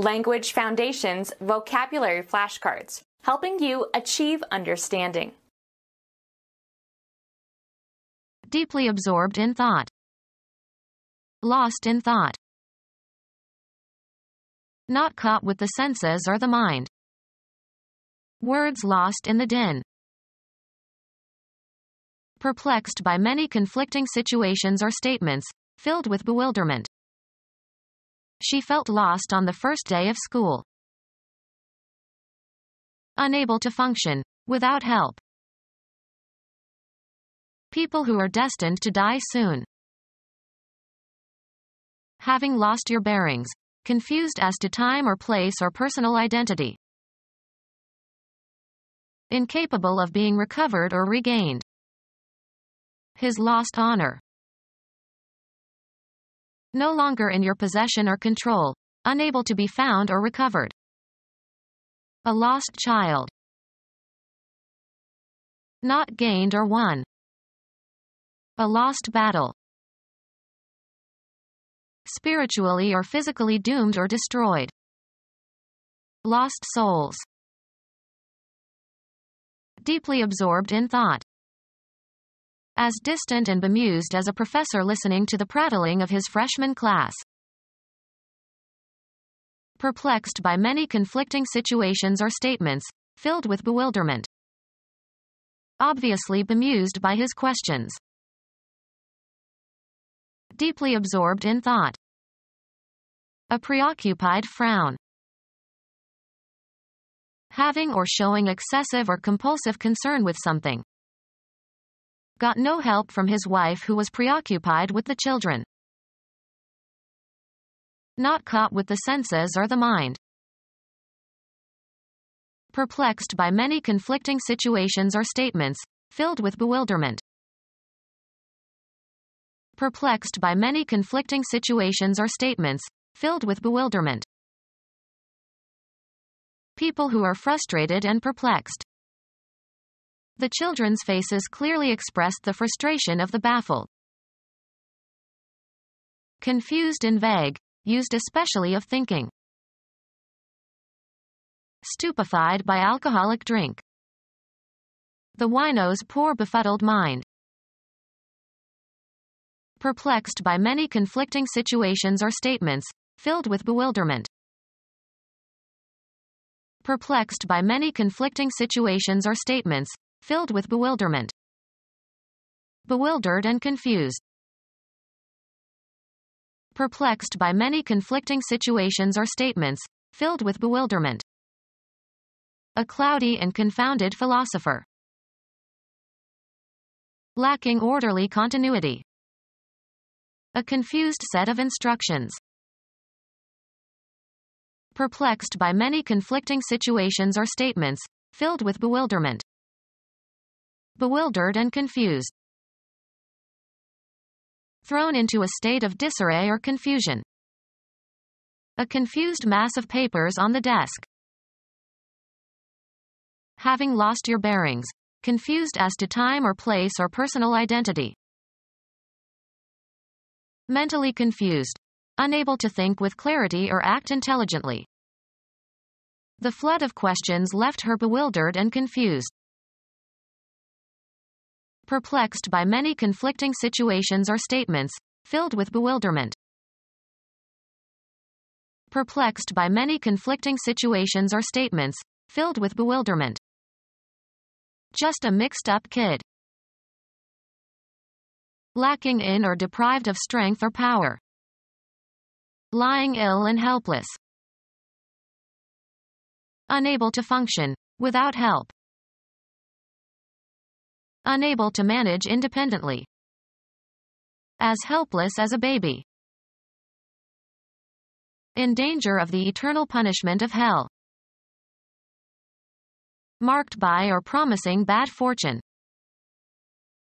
Language Foundations Vocabulary Flashcards, helping you achieve understanding. Deeply absorbed in thought. Lost in thought. Not caught with the senses or the mind. Words lost in the din. Perplexed by many conflicting situations or statements, filled with bewilderment. She felt lost on the first day of school. Unable to function, without help. People who are destined to die soon. Having lost your bearings, confused as to time or place or personal identity. Incapable of being recovered or regained. His lost honor. No longer in your possession or control, unable to be found or recovered. A lost child. Not gained or won. A lost battle. Spiritually or physically doomed or destroyed. Lost souls. Deeply absorbed in thought. As distant and bemused as a professor listening to the prattling of his freshman class. Perplexed by many conflicting situations or statements, filled with bewilderment. Obviously bemused by his questions. Deeply absorbed in thought. A preoccupied frown. Having or showing excessive or compulsive concern with something. Got no help from his wife who was preoccupied with the children. Not caught with the senses or the mind. Perplexed by many conflicting situations or statements, filled with bewilderment. Perplexed by many conflicting situations or statements, filled with bewilderment. People who are frustrated and perplexed. The children's faces clearly expressed the frustration of the baffled. Confused and vague, used especially of thinking. Stupefied by alcoholic drink. The wino's poor befuddled mind. Perplexed by many conflicting situations or statements, filled with bewilderment. Perplexed by many conflicting situations or statements, filled with bewilderment. Bewildered and confused. Perplexed by many conflicting situations or statements, filled with bewilderment. A cloudy and confounded philosopher. Lacking orderly continuity. A confused set of instructions. Perplexed by many conflicting situations or statements, filled with bewilderment. Bewildered and confused. Thrown into a state of disarray or confusion. A confused mass of papers on the desk. Having lost your bearings, confused as to time or place or personal identity. Mentally confused. Unable to think with clarity or act intelligently. The flood of questions left her bewildered and confused. Perplexed by many conflicting situations or statements, filled with bewilderment. Perplexed by many conflicting situations or statements, filled with bewilderment. Just a mixed-up kid. Lacking in or deprived of strength or power. Lying ill and helpless. Unable to function, without help. Unable to manage independently. As helpless as a baby. In danger of the eternal punishment of hell. Marked by or promising bad fortune.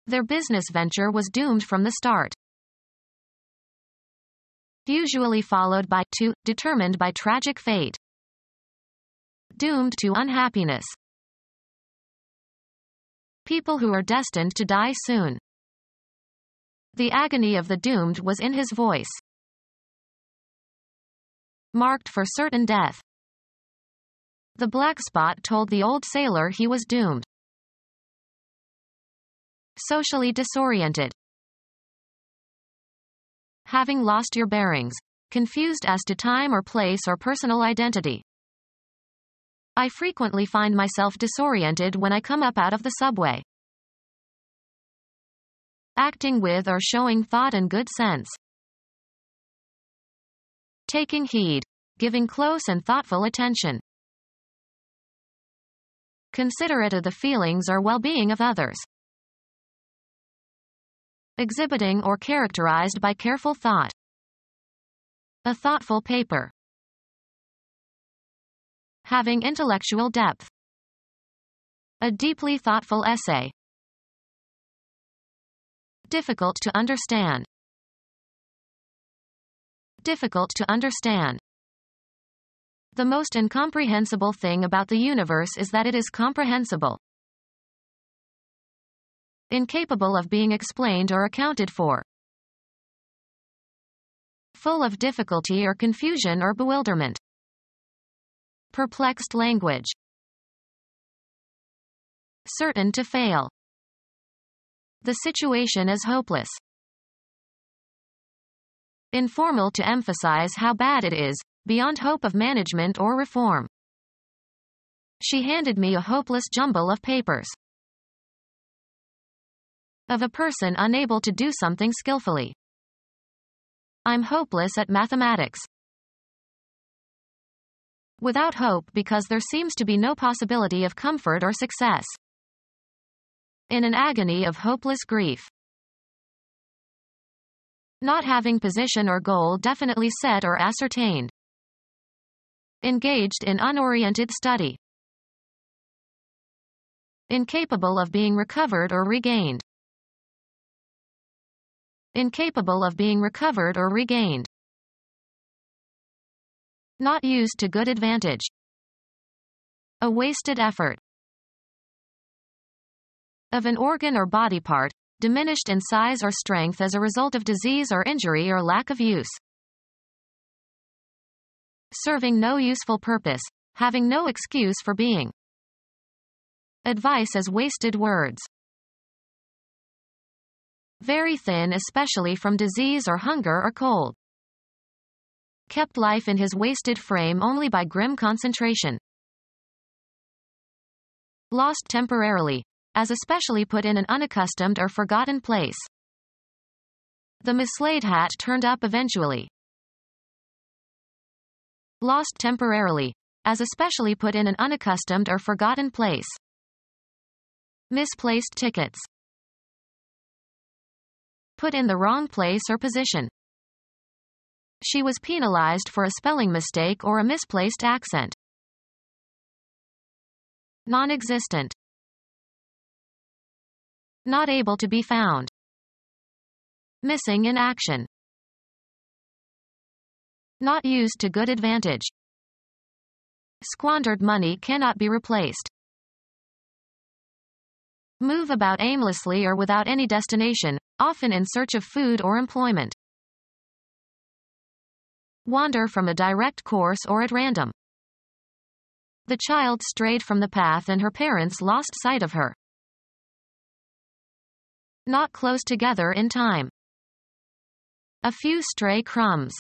Their business venture was doomed from the start. Usually followed by determined by tragic fate. Doomed to unhappiness. People who are destined to die soon. The agony of the doomed was in his voice. marked for certain death. The black spot told the old sailor he was doomed. Socially disoriented. Having lost your bearings. Confused as to time or place or personal identity. I frequently find myself disoriented when I come up out of the subway. Acting with or showing thought and good sense. Taking heed. Giving close and thoughtful attention. Considerate of the feelings or well-being of others. Exhibiting or characterized by careful thought. A thoughtful paper. Having intellectual depth. A deeply thoughtful essay. Difficult to understand. Difficult to understand. The most incomprehensible thing about the universe is that it is comprehensible. Incapable of being explained or accounted for. Full of difficulty or confusion or bewilderment. Perplexed language. Certain to fail. The situation is hopeless. Informal to emphasize how bad it is, beyond hope of management or reform. She handed me a hopeless jumble of papers. Of a person unable to do something skillfully. I'm hopeless at mathematics. Without hope because there seems to be no possibility of comfort or success. In an agony of hopeless grief. Not having position or goal definitely set or ascertained. Engaged in unoriented study. Incapable of being recovered or regained. Incapable of being recovered or regained. Not used to good advantage. A wasted effort. Of an organ or body part, diminished in size or strength as a result of disease or injury or lack of use. Serving no useful purpose, having no excuse for being. Advice as wasted words. Very thin, especially from disease or hunger or cold. Kept life in his wasted frame only by grim concentration. Lost temporarily, as especially put in an unaccustomed or forgotten place. The mislaid hat turned up eventually. Lost temporarily, as especially put in an unaccustomed or forgotten place. Misplaced tickets. Put in the wrong place or position. She was penalized for a spelling mistake or a misplaced accent. Non-existent. Not able to be found. Missing in action. Not used to good advantage. Squandered money cannot be replaced. Move about aimlessly or without any destination, often in search of food or employment. Wander from a direct course or at random. The child strayed from the path and her parents lost sight of her. Not close together in time. A few stray crumbs.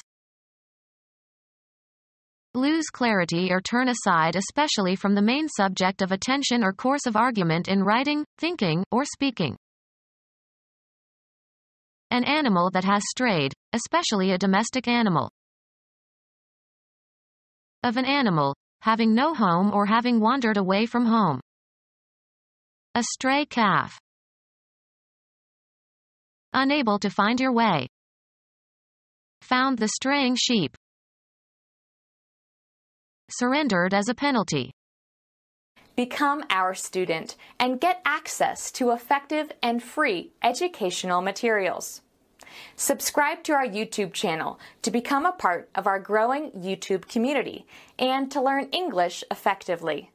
Lose clarity or turn aside, especially from the main subject of attention or course of argument in writing, thinking, or speaking. An animal that has strayed, especially a domestic animal. Of an animal, having no home or having wandered away from home. A stray calf. Unable to find your way. Found the straying sheep. Surrendered as a penalty. Become our student and get access to effective and free educational materials. Subscribe to our YouTube channel to become a part of our growing YouTube community and to learn English effectively.